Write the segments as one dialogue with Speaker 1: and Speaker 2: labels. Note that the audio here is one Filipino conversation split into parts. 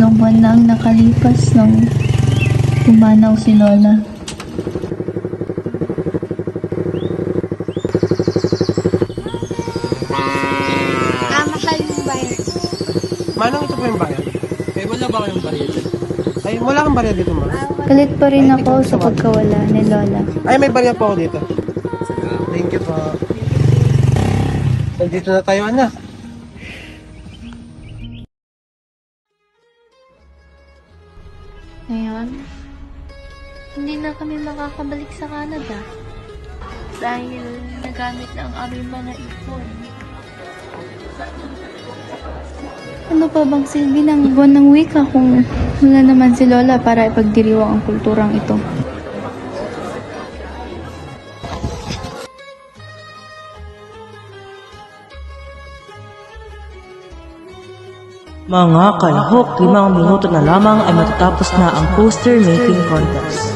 Speaker 1: Ilang buwan na ang nakalipas nang pumanaw si Lola.
Speaker 2: Mahal yung bayad.
Speaker 3: Manong ito po yung bayan.
Speaker 4: Eh, wala ba kayong barya dyan?
Speaker 3: Ay, wala kang barya dito, ma.
Speaker 1: Galit pa rin ako sa pagkawala ni Lola.
Speaker 3: Ay, may barya po ako dito. Thank you po. Nandito na tayo, anak.
Speaker 1: Ngayon, hindi na kami makakabalik sa Canada dahil nagamit na ang aming mga ipon. Ano pa bang silbi ng buwan ng wika kung wala naman si Lola para ipagdiriwang ang kulturang ito?
Speaker 5: Mga kalahok, 5 minuto na lamang ay matatapos na ang poster making contest.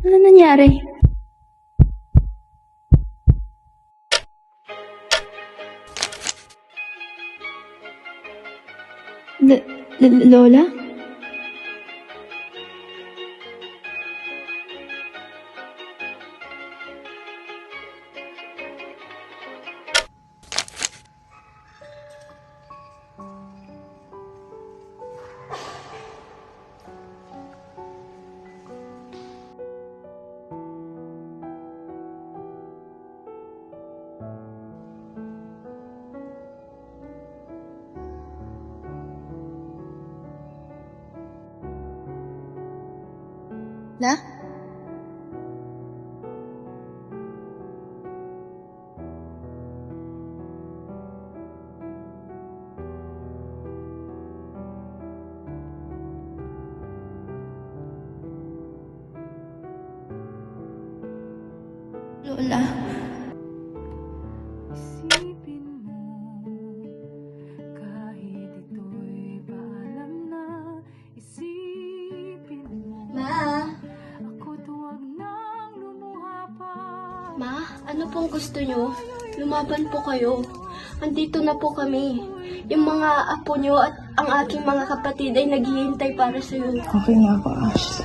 Speaker 1: Ano nangyari? Lola? La? Lola.
Speaker 6: Isipin mo, kahit ito'y paalam na. Isipin mo,
Speaker 2: Ma,
Speaker 6: ako't huwag nang lumuha pa.
Speaker 2: Ma, ano pong gusto nyo? Lumaban po kayo. Andito na po kami. Yung mga apo nyo at ang aking mga kapatid ay naghihintay para sa'yo.
Speaker 7: Okay na ako, Ash.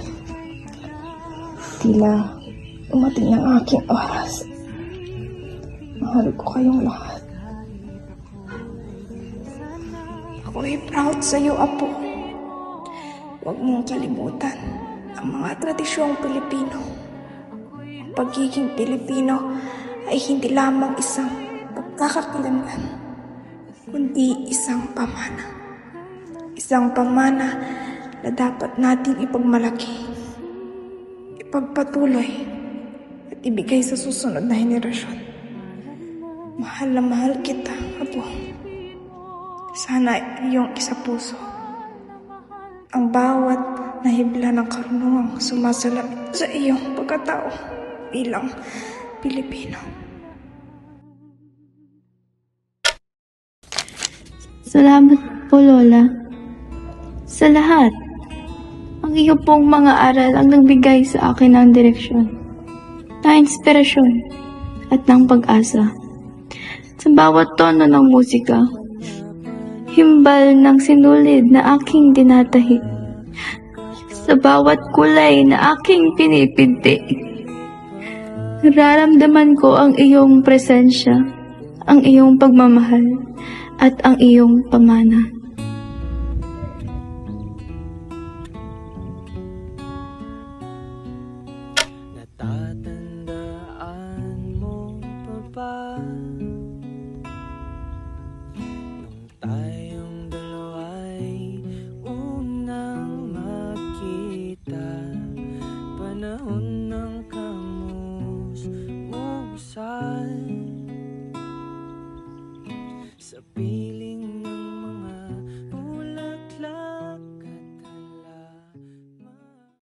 Speaker 7: Tila, dumating ang aking oras. Mahal ko kayong lahat. Ako'y proud sa'yo, Apo. Huwag mong kalimutan ang mga tradisyong Pilipino. Ang pagiging Pilipino ay hindi lamang isang pagkakakilanlan, kundi isang pamana. Isang pamana na dapat nating ipagmalaki, ipagpatuloy, at ibigay sa susunod na henerasyon. Mahal na mahal kita, Apo. Sana iyong isa puso ang bawat nahibla ng karunungang sumasalap sa iyong pagkatao bilang Pilipino.
Speaker 1: Salamat po, Lola. Sa lahat. Ang iyo pong mga aral ang nagbigay sa akin ng direksyon, ng inspirasyon, at ng pag-asa. Sa bawat tono ng musika, himbal ng sinulid na aking dinatahi, sa bawat kulay na aking pinipinti, nararamdaman ko ang iyong presensya, ang iyong pagmamahal, at ang iyong pamana.